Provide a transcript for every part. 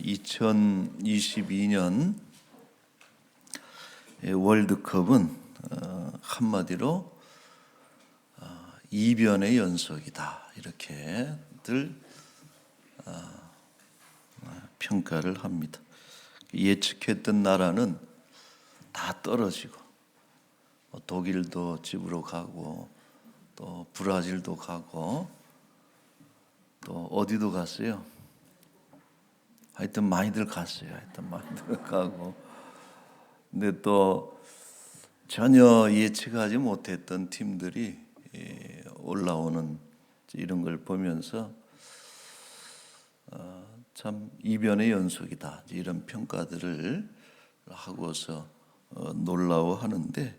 2022년 월드컵은 한마디로 이변의 연속이다 이렇게들 평가를 합니다. 예측했던 나라는 다 떨어지고 독일도 집으로 가고 또 브라질도 가고 또 어디도 갔어요. 하여튼 많이들 갔어요. 많이들 가고. 근데 또 전혀 예측하지 못했던 팀들이 올라오는 이런 걸 보면서 참 이변의 연속이다 이런 평가들을 하고서 놀라워하는데,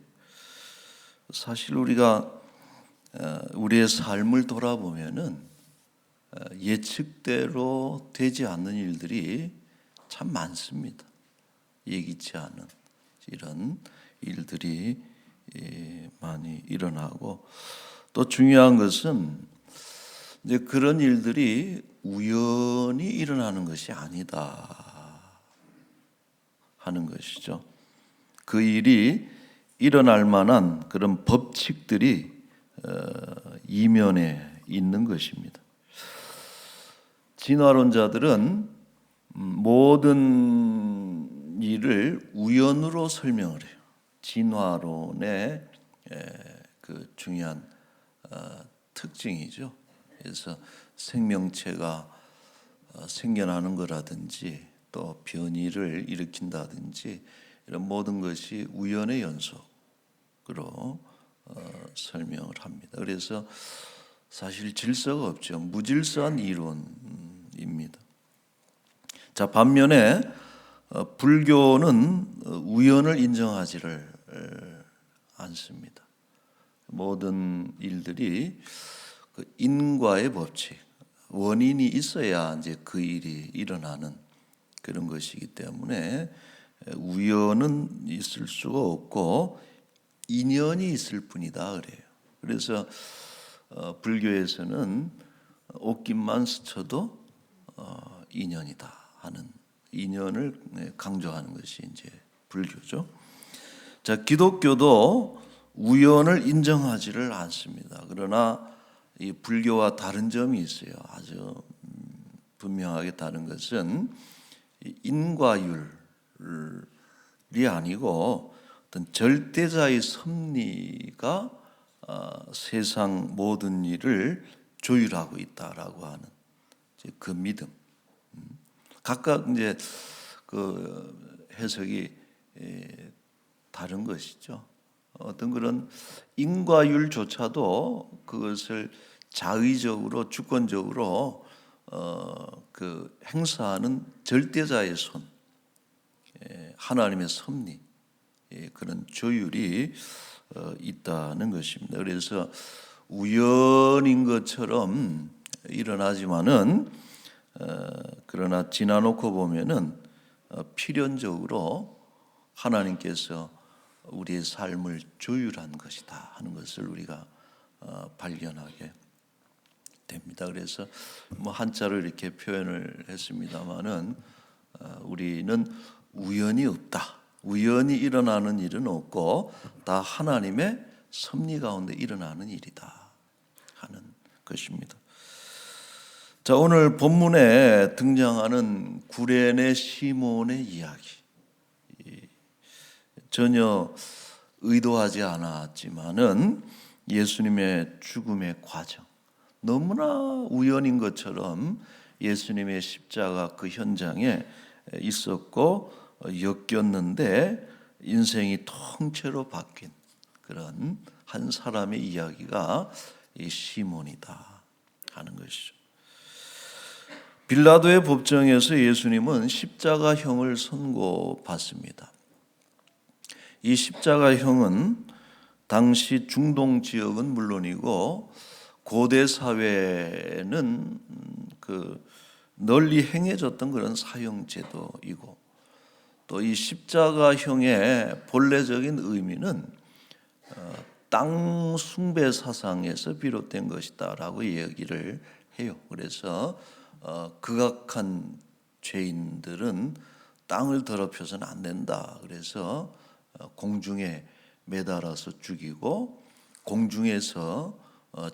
사실 우리가 우리의 삶을 돌아보면은 예측대로 되지 않는 일들이 참 많습니다. 예기치 않은 이런 일들이 많이 일어나고, 또 중요한 것은 이제 그런 일들이 우연히 일어나는 것이 아니다 하는 것이죠. 그 일이 일어날 만한 그런 법칙들이 이면에 있는 것입니다. 진화론자들은 모든 일을 우연으로 설명을 해요. 진화론의 그 중요한 특징이죠. 그래서 생명체가 생겨나는 거라든지 또 변이를 일으킨다든지 이런 모든 것이 우연의 연속으로 설명을 합니다. 그래서 사실 질서가 없죠. 무질서한 이론입니다. 자, 반면에 불교는 우연을 인정하지를 않습니다. 모든 일들이 그 인과의 법칙, 원인이 있어야 이제 그 일이 일어나는 그런 것이기 때문에 우연은 있을 수가 없고 인연이 있을 뿐이다 그래요. 그래서 불교에서는 옷깃만 스쳐도 인연이다 하는, 인연을 강조하는 것이 이제 불교죠. 자, 기독교도 우연을 인정하지를 않습니다. 그러나 이 불교와 다른 점이 있어요. 아주 분명하게 다른 것은 인과율이 아니고 어떤 절대자의 섭리가 세상 모든 일을 조율하고 있다라고 하는 그 믿음. 각각 이제 그 해석이 다른 것이죠. 어떤 그런 인과율조차도 그것을 자의적으로 주권적으로 그 행사하는 절대자의 손, 하나님의 섭리, 그런 조율이 있다는 것입니다. 그래서 우연인 것처럼 일어나지만은 그러나 지나놓고 보면은 필연적으로 하나님께서 우리의 삶을 조율한 것이다 하는 것을 우리가 발견하게 됩니다. 그래서 뭐 한자로 이렇게 표현을 했습니다마는 우리는 우연이 없다. 우연히 일어나는 일은 없고 다 하나님의 섭리 가운데 일어나는 일이다 하는 것입니다. 자, 오늘 본문에 등장하는 구레네 시몬의 이야기, 전혀 의도하지 않았지만은 예수님의 죽음의 과정, 너무나 우연인 것처럼 예수님의 십자가 그 현장에 있었고 엮였는데 인생이 통째로 바뀐 그런 한 사람의 이야기가 이 시몬이다 하는 것이죠. 빌라도의 법정에서 예수님은 십자가형을 선고받습니다. 이 십자가형은 당시 중동 지역은 물론이고 고대 사회는 그 널리 행해졌던 그런 사형 제도이고, 또 이 십자가형의 본래적인 의미는 땅 숭배 사상에서 비롯된 것이다라고 얘기를 해요. 그래서 극악한 죄인들은 땅을 더럽혀서는 안 된다. 그래서 공중에 매달아서 죽이고 공중에서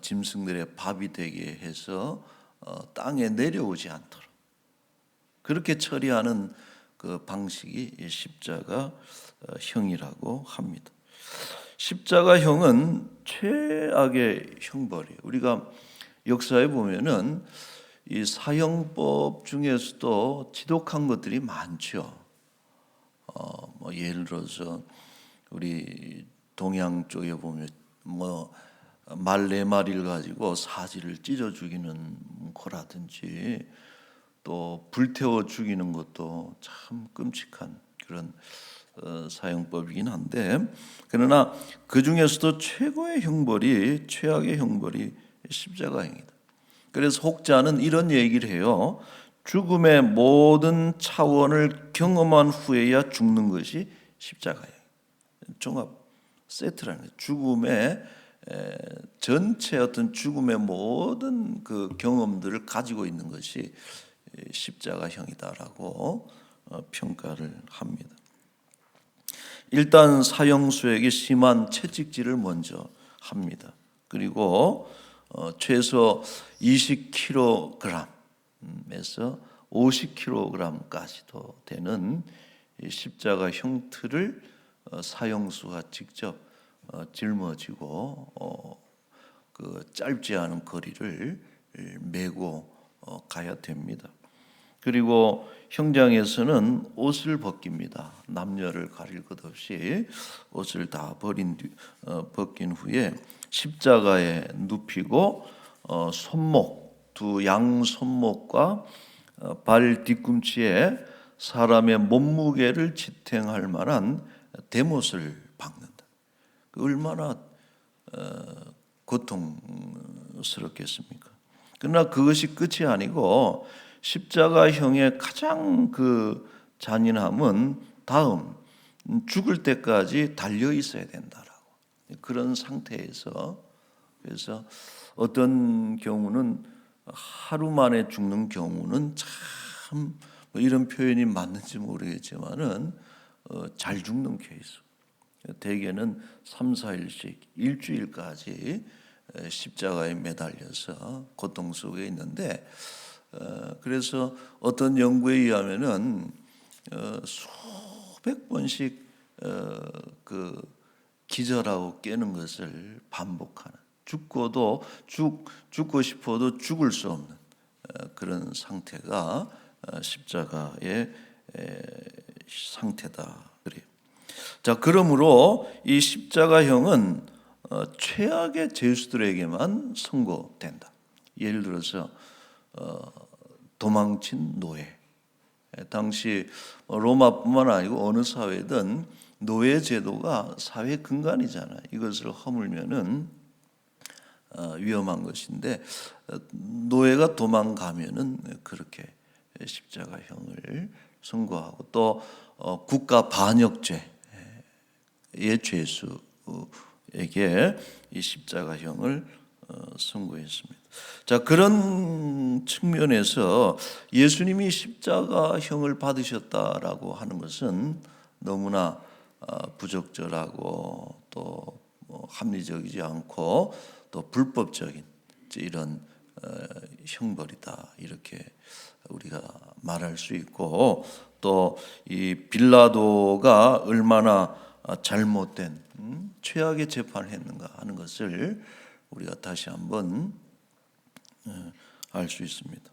짐승들의 밥이 되게 해서 땅에 내려오지 않도록 그렇게 처리하는 그 방식이 십자가 형이라고 합니다. 십자가형은 최악의 형벌이에요. 우리가 역사에 보면은 이 사형법 중에서도 지독한 것들이 많죠. 뭐 예를 들어서 우리 동양 쪽에 보면 뭐 말 4마리를 가지고 사지를 찢어 죽이는 거라든지 또 불태워 죽이는 것도 참 끔찍한 그런 사형법이긴 한데, 그러나 그 중에서도 최고의 형벌이 최악의 형벌이 십자가형이다. 그래서 혹자는 이런 얘기를 해요. 죽음의 모든 차원을 경험한 후에야 죽는 것이 십자가예요. 종합 세트라는 거예요. 죽음의 전체 어떤 죽음의 모든 그 경험들을 가지고 있는 것이 십자가형이다라고 평가를 합니다. 일단 사형수에게 심한 채찍질을 먼저 합니다. 그리고 최소 20kg에서 50kg까지도 되는 십자가 형틀을 사형수가 직접 짊어지고 그 짧지 않은 거리를 메고 가야 됩니다. 그리고 형장에서는 옷을 벗깁니다. 남녀를 가릴 것 없이 옷을 다 벗긴 후에 십자가에 눕히고 손목, 두 양 손목과 발 뒤꿈치에 사람의 몸무게를 지탱할 만한 대못을 박는다. 얼마나 고통스럽겠습니까? 그러나 그것이 끝이 아니고 십자가형의 가장 그 잔인함은 다음 죽을 때까지 달려 있어야 된다라고. 그런 상태에서, 그래서 어떤 경우는 하루 만에 죽는 경우는 참 뭐 이런 표현이 맞는지 모르겠지만은 잘 죽는 케이스. 대개는 3, 4일씩 일주일까지 십자가에 매달려서 고통 속에 있는데, 그래서 어떤 연구에 의하면은 수백 번씩 그 기절하고 깨는 것을 반복하는, 죽고 싶어도 죽을 수 없는 그런 상태가 십자가의 상태다 그래요. 자, 그러므로 이 십자가형은 최악의 죄수들에게만 선고된다. 예를 들어서 도망친 노예. 당시 로마뿐만 아니고 어느 사회든 노예 제도가 사회 근간이잖아요. 이것을 허물면은 위험한 것인데 노예가 도망가면은 그렇게 십자가형을 선고하고 또 국가 반역죄의 죄수에게 이 십자가형을 선고했습니다. 자, 그런 측면에서 예수님이 십자가형을 받으셨다라고 하는 것은 너무나 부적절하고 또 합리적이지 않고 또 불법적인 이런 형벌이다, 이렇게 우리가 말할 수 있고, 또 이 빌라도가 얼마나 잘못된 최악의 재판을 했는가 하는 것을 우리가 다시 한번 알 수 있습니다.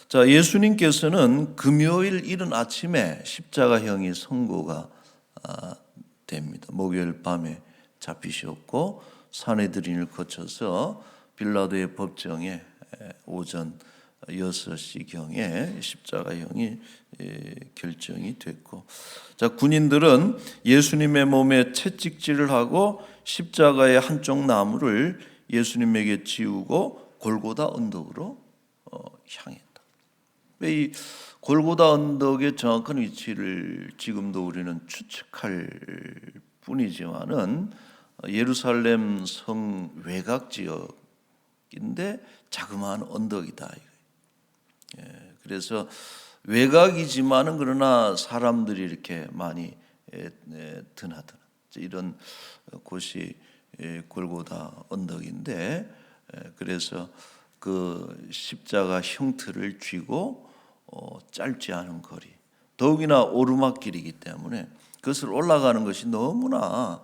자, 예수님께서는 금요일 이른 아침에 십자가형이 선고가 됩니다. 목요일 밤에 잡히셨고 산헤드린을 거쳐서 빌라도의 법정에 오전 6시경에 십자가형이 결정이 됐고, 자, 군인들은 예수님의 몸에 채찍질을 하고 십자가의 한쪽 나무를 예수님에게 지우고 골고다 언덕으로 향했다. 이 골고다 언덕의 정확한 위치를 지금도 우리는 추측할 뿐이지만은 예루살렘 성 외곽 지역인데 자그마한 언덕이다. 그래서 외곽이지만은 그러나 사람들이 이렇게 많이 드나드는 이런 곳이 골고다 언덕인데, 그래서 그 십자가 형틀을 쥐고 짧지 않은 거리, 더욱이나 오르막길이기 때문에 그것을 올라가는 것이 너무나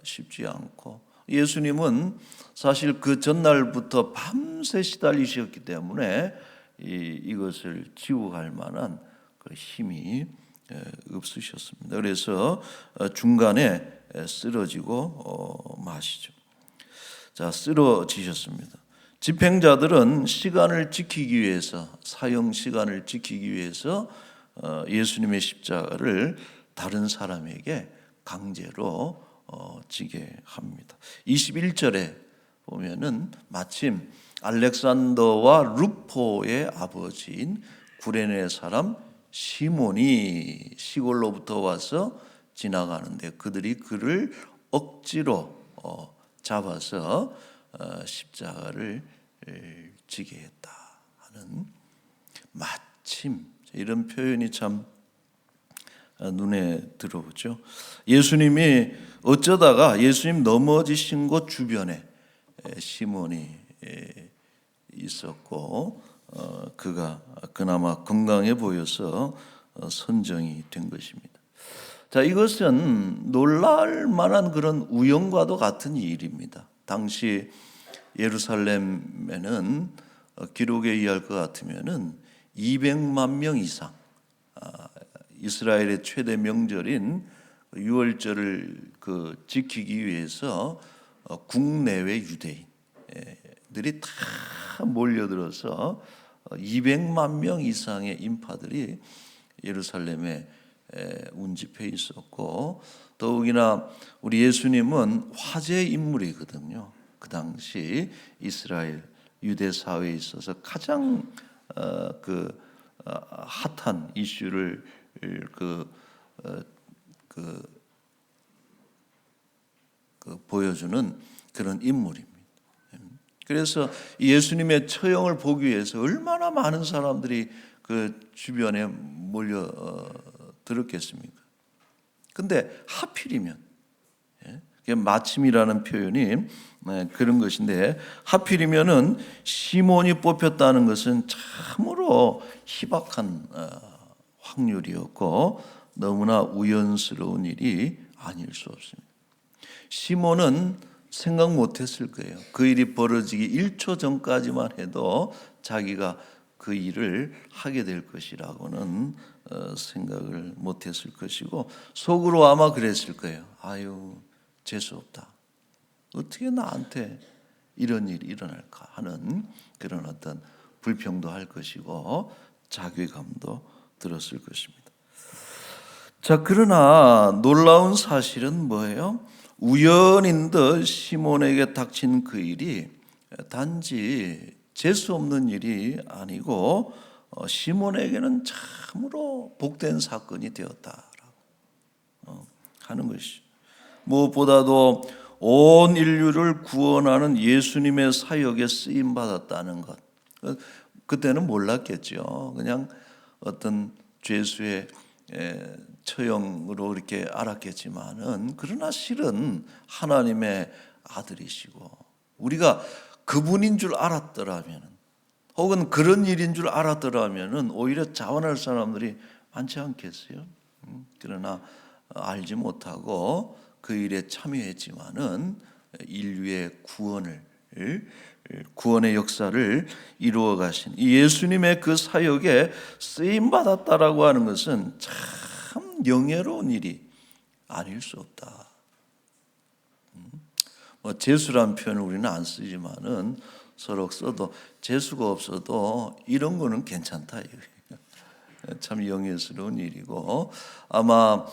쉽지 않고, 예수님은 사실 그 전날부터 밤새 시달리셨기 때문에 이것을 지고 갈 만한 그 힘이 없으셨습니다. 그래서 중간에 쓰러지고 마시죠. 자, 쓰러지셨습니다. 집행자들은 시간을 지키기 위해서, 사형 시간을 지키기 위해서 예수님의 십자가를 다른 사람에게 강제로 지게 합니다. 21절에 보면은 마침 알렉산더와 루포의 아버지인 구레네 사람 시몬이 시골로부터 와서 지나가는데, 그들이 그를 억지로 잡아서 십자가를 지게 했다 하는, 마침, 이런 표현이 참 눈에 들어오죠. 예수님이 어쩌다가 예수님 넘어지신 곳 주변에 시몬이 있었고, 그가 그나마 건강해 보여서 선정이 된 것입니다. 자, 이것은 놀랄 만한 그런 우연과도 같은 일입니다. 당시 예루살렘에는 기록에 의할 것 같으면은 200만 명 이상, 이스라엘의 최대 명절인 유월절을 지키기 위해서 국내외 유대인들이 다 몰려들어서 200만 명 이상의 인파들이 예루살렘에 운집해 있었고, 더욱이나 우리 예수님은 화제의 인물이거든요. 그 당시 이스라엘 유대 사회에 있어서 가장 핫한 이슈를 보여주는 그런 인물입니다. 그래서 예수님의 처형을 보기 위해서 얼마나 많은 사람들이 그 주변에 몰려 들었겠습니까? 근데 하필이면, 마침이라는 표현이 그런 것인데, 하필이면은 시몬이 뽑혔다는 것은 참으로 희박한 확률이었고 너무나 우연스러운 일이 아닐 수 없습니다. 시몬은 생각 못했을 거예요. 그 일이 벌어지기 1초 전까지만 해도 자기가 그 일을 하게 될 것이라고는 생각을 못했을 것이고, 속으로 아마 그랬을 거예요. 아유, 재수없다. 어떻게 나한테 이런 일이 일어날까 하는 그런 어떤 불평도 할 것이고 자괴감도 들었을 것입니다. 자, 그러나 놀라운 사실은 뭐예요? 우연인 듯 시몬에게 닥친 그 일이 단지 재수 없는 일이 아니고 시몬에게는 참으로 복된 사건이 되었다라고 하는 것이죠. 무엇보다도 온 인류를 구원하는 예수님의 사역에 쓰임 받았다는 것. 그때는 몰랐겠죠. 그냥 어떤 죄수의 처형으로 이렇게 알았겠지만은, 그러나 실은 하나님의 아들이시고, 우리가 그분인 줄 알았더라면, 혹은 그런 일인 줄 알았더라면 오히려 자원할 사람들이 많지 않겠어요? 그러나 알지 못하고 그 일에 참여했지만은 인류의 구원의 역사를 이루어 가신 이 예수님의 그 사역에 쓰임 받았다라고 하는 것은 참 영예로운 일이 아닐 수 없다. 재수란 표현을 우리는 안 쓰지만은 서로 써도 재수가 없어도 이런 거는 괜찮다. 참 영예스러운 일이고, 아마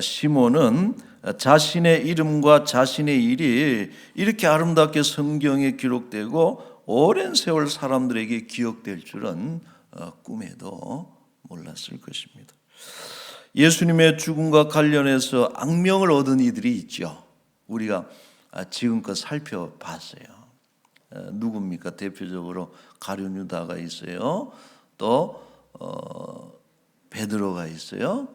시몬은 자신의 이름과 자신의 일이 이렇게 아름답게 성경에 기록되고 오랜 세월 사람들에게 기억될 줄은 꿈에도 몰랐을 것입니다. 예수님의 죽음과 관련해서 악명을 얻은 이들이 있죠. 우리가 지금껏 살펴봤어요. 누굽니까? 대표적으로 가룟 유다가 있어요. 또 베드로가 있어요.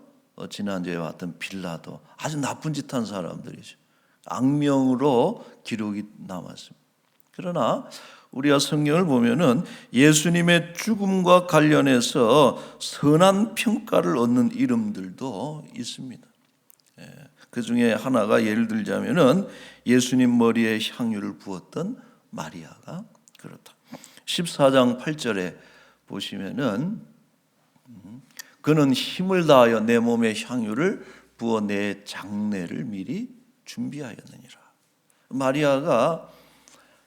지난주에 왔던 빌라도 아주 나쁜 짓 한 사람들이죠. 악명으로 기록이 남았습니다. 그러나 우리가 성경을 보면은 예수님의 죽음과 관련해서 선한 평가를 얻는 이름들도 있습니다. 그 중에 하나가 예를 들자면은 예수님 머리에 향유를 부었던 마리아가 그렇다. 14장 8절에 보시면은 그는 힘을 다하여 내 몸에 향유를 부어 내 장례를 미리 준비하였느니라. 마리아가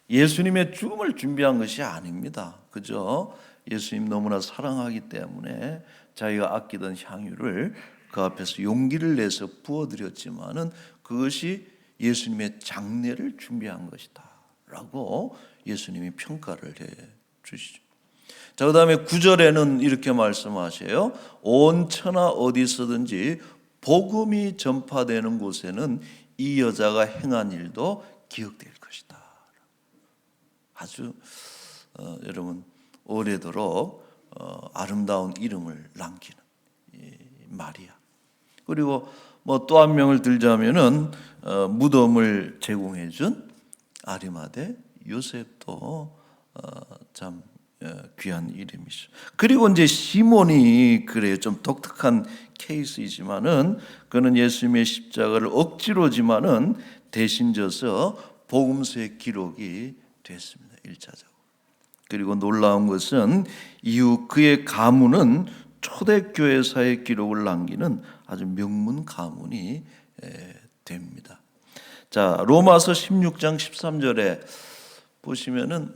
예수님의 죽음을 준비한 것이 아닙니다. 그죠? 예수님 너무나 사랑하기 때문에 자기가 아끼던 향유를 그 앞에서 용기를 내서 부어드렸지만은 그것이 예수님의 장례를 준비한 것이다 라고 예수님이 평가를 해 주시죠. 자, 그 다음에 9절에는 이렇게 말씀하셔요. 온 천하 어디서든지 복음이 전파되는 곳에는 이 여자가 행한 일도 기억될 것이다. 아주 여러분 오래도록 아름다운 이름을 남기는 마리아. 그리고 뭐 또 한 명을 들자면은 무덤을 제공해준 아리마대 요셉도 참 귀한 이름이죠. 그리고 이제 시몬이 그래요. 좀 독특한 케이스이지만은 그는 예수님의 십자가를 억지로지만은 대신 져서 복음서의 기록이 됐습니다. 1차적으로. 그리고 놀라운 것은 이후 그의 가문은 초대교회사의 기록을 남기는 아주 명문 가문이 됩니다. 자, 로마서 16장 13절에 보시면은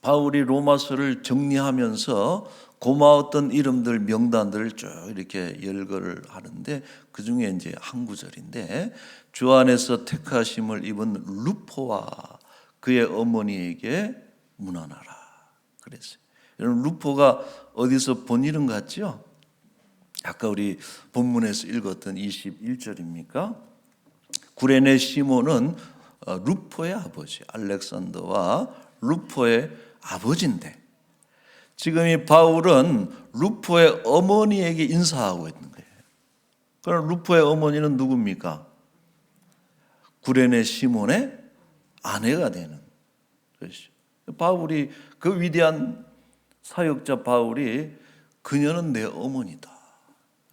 바울이 로마서를 정리하면서 고마웠던 이름들 명단들을 쭉 이렇게 열거를 하는데 그 중에 이제 한 구절인데 주 안에서 택하심을 입은 루포와 그의 어머니에게 문안하라 그랬어요. 여러분 루포가 어디서 본 이름 같죠? 아까 우리 본문에서 읽었던 21절입니까? 구레네 시몬은 루포의 아버지 알렉산더와 루포의 아버지인데 지금 이 바울은 루포의 어머니에게 인사하고 있는 거예요. 그럼 루포의 어머니는 누굽니까? 구레네 시몬의 아내가 되는 것이죠. 바울이 그 위대한 사역자 바울이 그녀는 내 어머니다.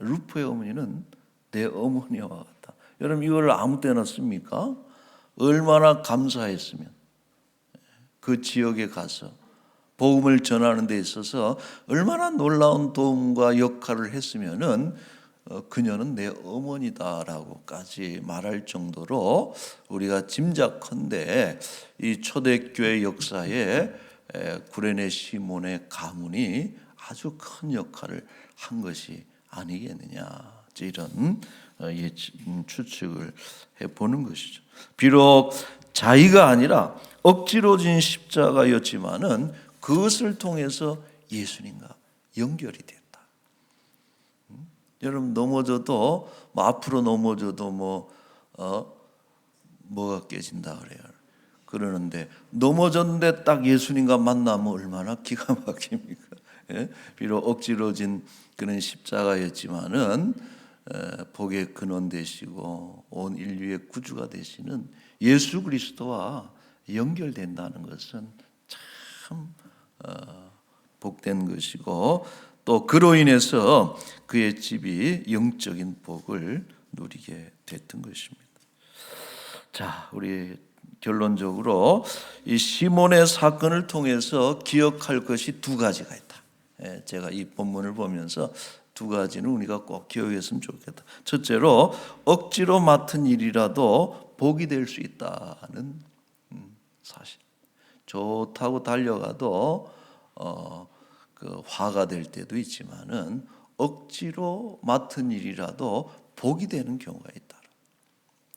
루포의 어머니는 내 어머니와 같다. 여러분 이걸 아무 때나 씁니까? 얼마나 감사했으면 그 지역에 가서 복음을 전하는 데 있어서 얼마나 놀라운 도움과 역할을 했으면은 그녀는 내 어머니다라고까지 말할 정도로 우리가 짐작컨대 이 초대교회 역사에 구레네 시몬의 가문이 아주 큰 역할을 한 것이 아니겠느냐 이런 추측을 해보는 것이죠. 비록 자의가 아니라 억지로 진 십자가였지만은 그것을 통해서 예수님과 연결이 됐다. 여러분 넘어져도 뭐 앞으로 넘어져도 뭐가 깨진다 그래요. 그러는데 넘어졌는데 딱 예수님과 만나면 얼마나 기가 막힙니까? 예? 비록 억지로 진 그런 십자가였지만은 복의 근원 되시고 온 인류의 구주가 되시는 예수 그리스도와 연결된다는 것은 참 복된 것이고 또 그로 인해서 그의 집이 영적인 복을 누리게 됐던 것입니다. 자, 우리 결론적으로 이 시몬의 사건을 통해서 기억할 것이 두 가지가 있다. 제가 이 본문을 보면서 두 가지는 우리가 꼭 기억했으면 좋겠다. 첫째로 억지로 맡은 일이라도 복이 될 수 있다는 사실. 좋다고 달려가도 그 화가 될 때도 있지만은 억지로 맡은 일이라도 복이 되는 경우가 있다.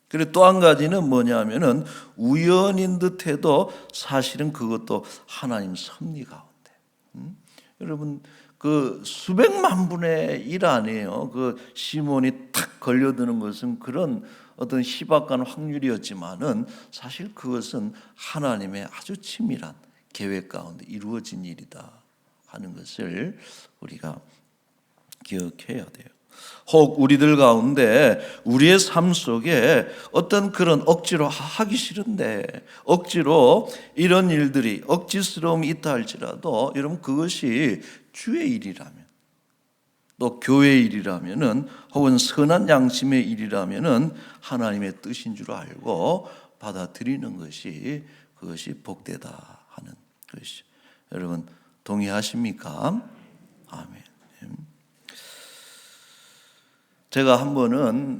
그리고 또 한 가지는 뭐냐면은 우연인 듯해도 사실은 그것도 하나님 섭리 가운데. 여러분 그 수백만 분의 일 아니에요. 그 시몬이 탁 걸려드는 것은 그런 어떤 희박한 확률이었지만은 사실 그것은 하나님의 아주 치밀한 계획 가운데 이루어진 일이다 하는 것을 우리가 기억해야 돼요. 혹 우리들 가운데 우리의 삶 속에 어떤 그런 억지로 하기 싫은데 억지로 이런 일들이 억지스러움이 있다 할지라도 여러분 그것이 주의 일이라면 또 교회의 일이라면은 혹은 선한 양심의 일이라면은 하나님의 뜻인 줄 알고 받아들이는 것이 그것이 복되다 하는 것이죠. 여러분 동의하십니까? 아멘. 제가 한 번은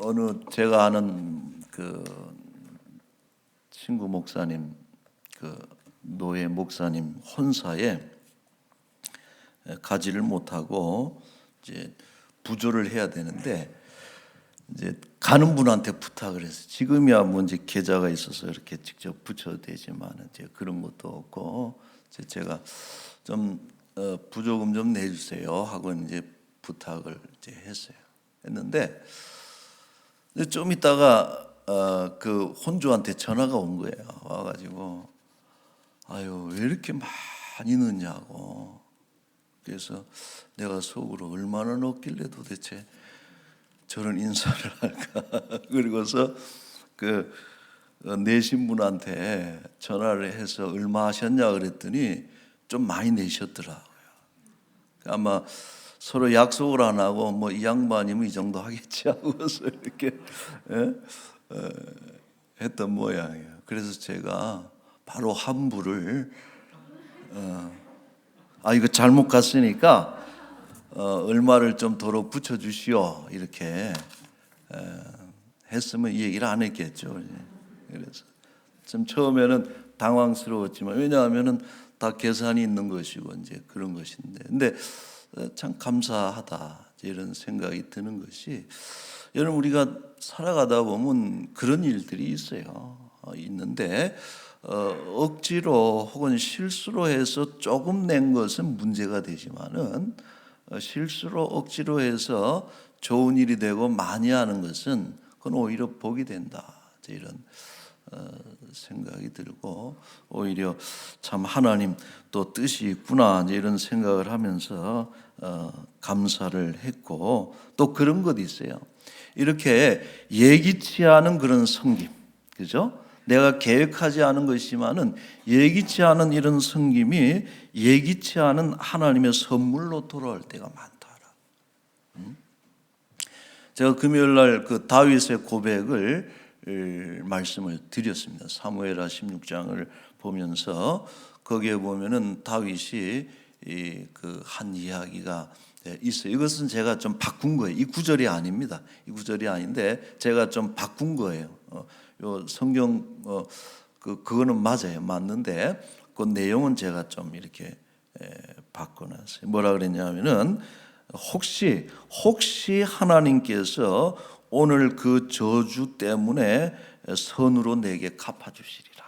어느 제가 아는 그 친구 목사님 그 노예 목사님 혼사에 가지를 못하고 이제 부조를 해야 되는데 이제 가는 분한테 부탁을 했어요. 지금이야 뭐 이제 계좌가 있어서 이렇게 직접 붙여도 되지만 이제 그런 것도 없고 제가 좀 부조금 좀 내주세요 하고 이제 부탁을 이제 했는데 좀 있다가 그 혼주한테 전화가 온 거예요. 와가지고 아유 왜 이렇게 많이 넣냐고. 그래서 내가 속으로 얼마나 넣었길래 도대체 저런 인사를 할까. 그리고서 그 내신 분한테 전화를 해서 얼마 하셨냐 그랬더니 좀 많이 내셨더라고요. 아마 서로 약속을 안 하고 뭐 이 양반이면 이 정도 하겠지 하고서 이렇게 했던 모양이에요. 그래서 제가 바로 환불을 이거 잘못 갔으니까 얼마를 좀 더 붙여주시오 이렇게 했으면 이 얘기를 안 했겠죠. 그래서 좀 처음에는 당황스러웠지만 왜냐하면은 다 계산이 있는 것이고 이제 그런 것인데, 근데 참 감사하다 이런 생각이 드는 것이 여러분 우리가 살아가다 보면 그런 일들이 있어요. 있는데 억지로 혹은 실수로 해서 조금 낸 것은 문제가 되지만은 실수로 억지로 해서 좋은 일이 되고 많이 하는 것은 그건 오히려 복이 된다 이런 생각이 들고 오히려 참 하나님 또 뜻이 있구나 이런 생각을 하면서 감사를 했고 또 그런 것도 있어요. 이렇게 예기치 않은 그런 섬김, 그죠? 내가 계획하지 않은 것이지만은 예기치 않은 이런 섬김이 예기치 않은 하나님의 선물로 돌아올 때가 많더라. 제가 금요일 날 그 다윗의 고백을 말씀을 드렸습니다. 사무엘하 16장을 보면서 거기에 보면은 다윗이 그 한 이야기가 있어요. 이것은 제가 좀 바꾼 거예요. 이 구절이 아닙니다. 이 구절이 아닌데 제가 좀 바꾼 거예요. 요 성경 그거는 맞아요. 맞는데 그 내용은 제가 좀 이렇게 바꿔놨어요. 뭐라 그랬냐면은 혹시 하나님께서 오늘 그 저주 때문에 선으로 내게 갚아주시리라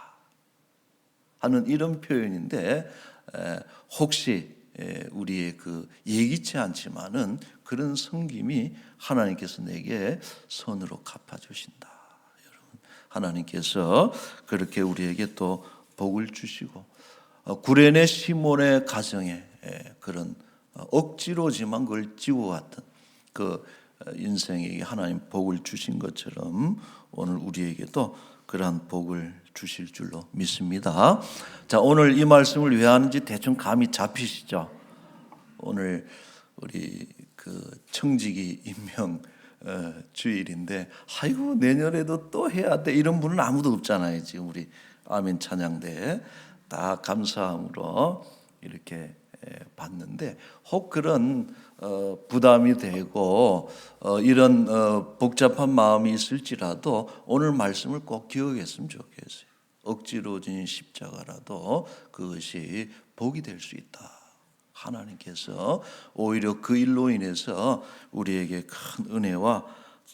하는 이런 표현인데 혹시 우리의 그 예기치 않지만은 그런 섬김이 하나님께서 내게 선으로 갚아주신다. 여러분 하나님께서 그렇게 우리에게 또 복을 주시고 구레네 시몬의 가정에 그런 억지로지만 그걸 지고 갔던 그 인생에게 하나님 복을 주신 것처럼 오늘 우리에게도 그러한 복을 주실 줄로 믿습니다. 자, 오늘 이 말씀을 왜 하는지 대충 감이 잡히시죠? 오늘 우리 그 청지기 임명 주일인데 아이고 내년에도 또 해야 돼 이런 분은 아무도 없잖아요. 지금 우리 아멘 찬양대 다 감사함으로 이렇게 봤는데 혹 그런 부담이 되고 이런 복잡한 마음이 있을지라도 오늘 말씀을 꼭 기억했으면 좋겠어요. 억지로 진 십자가라도 그것이 복이 될 수 있다. 하나님께서 오히려 그 일로 인해서 우리에게 큰 은혜와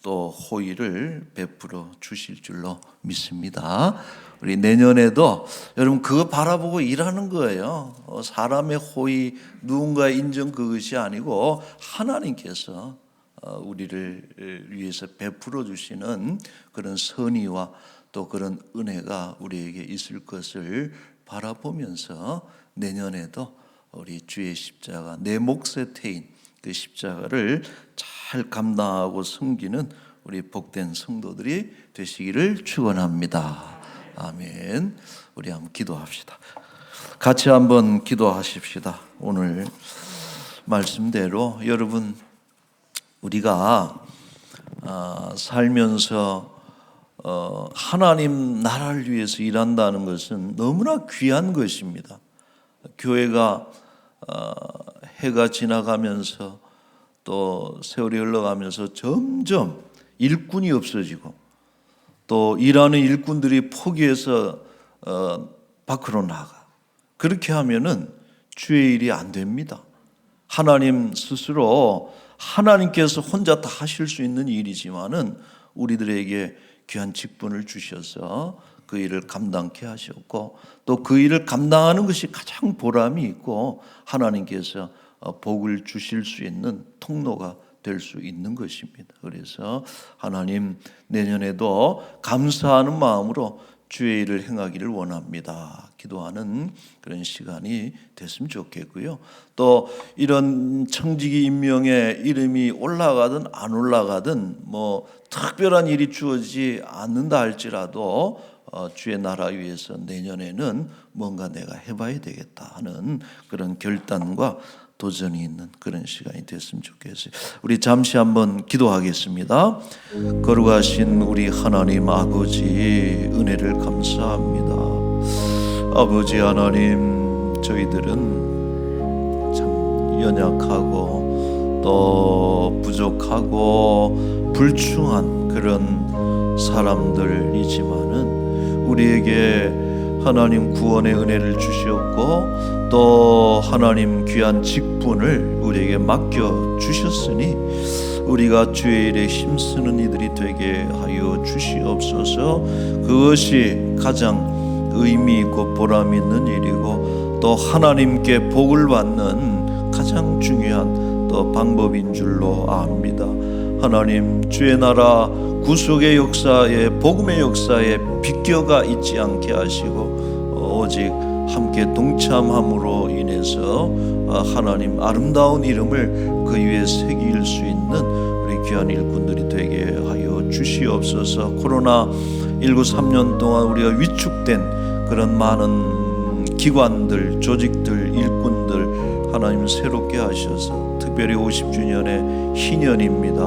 또 호의를 베풀어 주실 줄로 믿습니다. 우리 내년에도 여러분 그거 바라보고 일하는 거예요. 사람의 호의, 누군가의 인정 그것이 아니고 하나님께서 우리를 위해서 베풀어 주시는 그런 선의와 또 그런 은혜가 우리에게 있을 것을 바라보면서 내년에도 우리 주의 십자가, 내 몫의 태인 그 십자가를 잘 감당하고 섬기는 우리 복된 성도들이 되시기를 축원합니다. 아멘. 우리 한번 기도합시다. 같이 한번 기도하십시다. 오늘 말씀대로 여러분, 우리가 살면서 하나님 나라를 위해서 일한다는 것은 너무나 귀한 것입니다. 교회가 해가 지나가면서 또 세월이 흘러가면서 점점 일꾼이 없어지고 또 일하는 일꾼들이 포기해서 밖으로 나가. 그렇게 하면은 주의 일이 안 됩니다. 하나님 스스로, 하나님께서 혼자 다 하실 수 있는 일이지만은 우리들에게 귀한 직분을 주셔서 그 일을 감당케 하셨고 또 그 일을 감당하는 것이 가장 보람이 있고 하나님께서 복을 주실 수 있는 통로가 될 수 있는 것입니다. 그래서 하나님, 내년에도 감사하는 마음으로 주의 일을 행하기를 원합니다. 기도하는 그런 시간이 됐으면 좋겠고요. 또 이런 청지기 임명의 이름이 올라가든 안 올라가든 뭐 특별한 일이 주어지지 않는다 할지라도 주의 나라 위해서 내년에는 뭔가 내가 해봐야 되겠다 하는 그런 결단과 도전이 있는 그런 시간이 됐으면 좋겠어요. 우리 잠시 한번 기도하겠습니다. 거룩하신 우리 하나님 아버지, 은혜를 감사합니다. 아버지 하나님, 저희들은 참 연약하고 또 부족하고 불충한 그런 사람들이지만은 우리에게 하나님 구원의 은혜를 주셨고 또 하나님 귀한 직분을 우리에게 맡겨 주셨으니 우리가 주의 일에 힘쓰는 이들이 되게 하여 주시옵소서. 그것이 가장 의미 있고 보람 있는 일이고 또 하나님께 복을 받는 가장 중요한 또 방법인 줄로 압니다. 하나님, 주의 나라 구속의 역사에, 복음의 역사에 비껴가 있지 않게 하시고 오직 함께 동참함으로 인해서 하나님 아름다운 이름을 그 위에 새길 수 있는 우리 귀한 일꾼들이 되게 하여 주시옵소서. 코로나19 3년 동안 우리가 위축된 그런 많은 기관들, 조직들, 일꾼들 하나님 새롭게 하셔서 특별히 50주년의 희년입니다.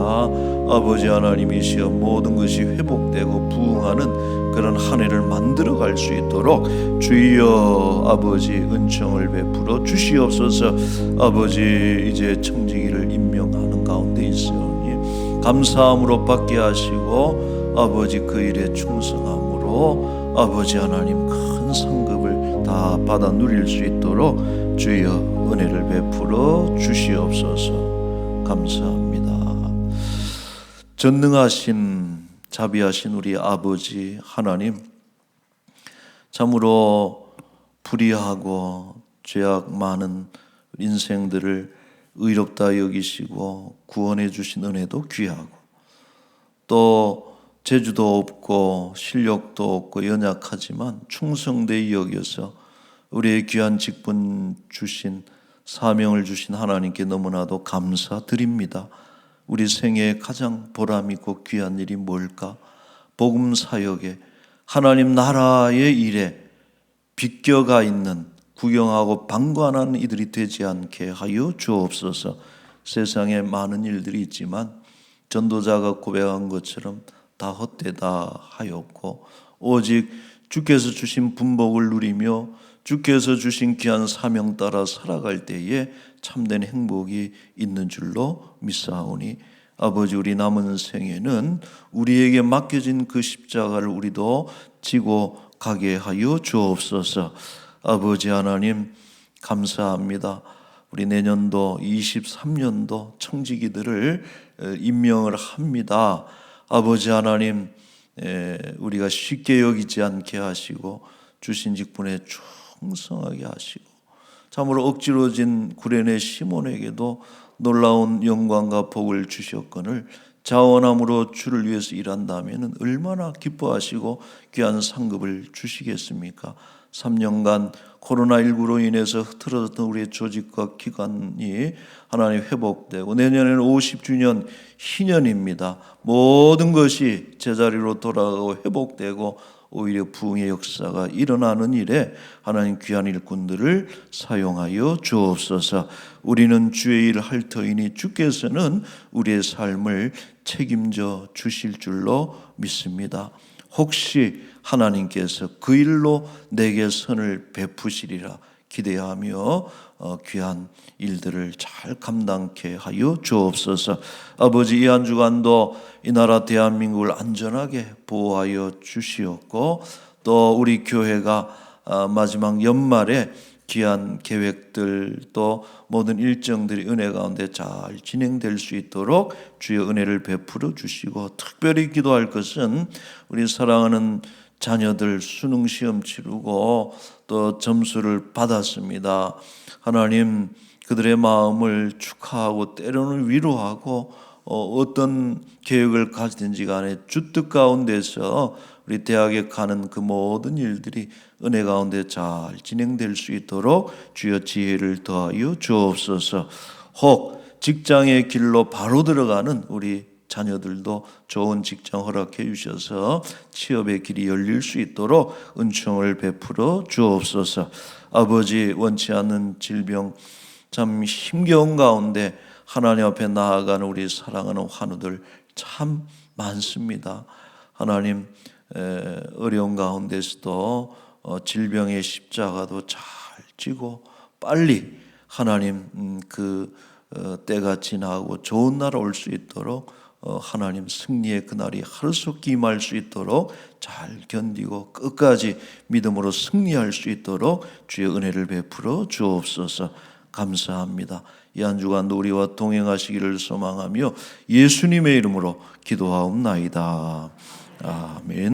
아버지 하나님이시여, 모든 것이 회복되고 부흥하는 그런 한 해를 만들어갈 수 있도록 주여 아버지 은총을 베풀어 주시옵소서. 아버지, 이제 청지기를 임명하는 가운데 있으니 감사함으로 받게 하시고 아버지 그 일에 충성함으로 아버지 하나님 큰 상급을 다 받아 누릴 수 있도록 주여 은혜를 베풀어 주시옵소서. 감사합니다. 전능하신 자비하신 우리 아버지 하나님, 참으로 불의하고 죄악 많은 인생들을 의롭다 여기시고 구원해 주신 은혜도 귀하고 또 재주도 없고 실력도 없고 연약하지만 충성되이 여겨서 우리의 귀한 직분 주신, 사명을 주신 하나님께 너무나도 감사드립니다. 우리 생애에 가장 보람있고 귀한 일이 뭘까? 복음 사역에, 하나님 나라의 일에 비껴가 있는, 구경하고 방관하는 이들이 되지 않게 하여 주옵소서. 세상에 많은 일들이 있지만 전도자가 고백한 것처럼 다 헛되다 하였고 오직 주께서 주신 분복을 누리며 주께서 주신 귀한 사명 따라 살아갈 때에 참된 행복이 있는 줄로 믿사오니 아버지, 우리 남은 생에는 우리에게 맡겨진 그 십자가를 우리도 지고 가게 하여 주옵소서. 아버지 하나님 감사합니다. 우리 내년도 23년도 청지기들을 임명을 합니다. 아버지 하나님, 우리가 쉽게 여기지 않게 하시고 주신 직분에 충성하게 하시고 참으로 억지로진 구레네 시몬에게도 놀라운 영광과 복을 주셨거늘 자원함으로 주를 위해서 일한다면 얼마나 기뻐하시고 귀한 상급을 주시겠습니까? 3년간 코로나19로 인해서 흐트러졌던 우리의 조직과 기관이 하나님 회복되고 내년에는 50주년 희년입니다. 모든 것이 제자리로 돌아가고 회복되고 오히려 부흥의 역사가 일어나는 일에 하나님 귀한 일꾼들을 사용하여 주옵소서. 우리는 주의 일을 할 터이니 주께서는 우리의 삶을 책임져 주실 줄로 믿습니다. 혹시 하나님께서 그 일로 내게 선을 베푸시리라 기대하며 귀한 일들을 잘 감당케 하여 주옵소서. 아버지, 이 한 주간도 이 나라 대한민국을 안전하게 보호하여 주시옵고 또 우리 교회가 마지막 연말에 귀한 계획들 또 모든 일정들이 은혜 가운데 잘 진행될 수 있도록 주의 은혜를 베풀어 주시고, 특별히 기도할 것은 우리 사랑하는 자녀들 수능 시험 치르고 또 점수를 받았습니다. 하나님, 그들의 마음을 축하하고 때로는 위로하고 어떤 계획을 가지든지 간에 주뜻 가운데서 우리 대학에 가는 그 모든 일들이 은혜 가운데 잘 진행될 수 있도록 주여 지혜를 더하여 주옵소서. 혹 직장의 길로 바로 들어가는 우리 자녀들도 좋은 직장 허락해 주셔서 취업의 길이 열릴 수 있도록 은총을 베풀어 주옵소서. 아버지, 원치 않는 질병 참 힘겨운 가운데 하나님 앞에 나아가는 우리 사랑하는 환우들 참 많습니다. 하나님, 어려운 가운데서도 질병의 십자가도 잘 지고 빨리 하나님 때가 지나고 좋은 날 올 수 있도록 하나님 승리의 그날이 하루속히 임할 수 있도록 잘 견디고 끝까지 믿음으로 승리할 수 있도록 주의 은혜를 베풀어 주옵소서. 감사합니다. 이 한 주간도 우리와 동행하시기를 소망하며 예수님의 이름으로 기도하옵나이다. 아멘.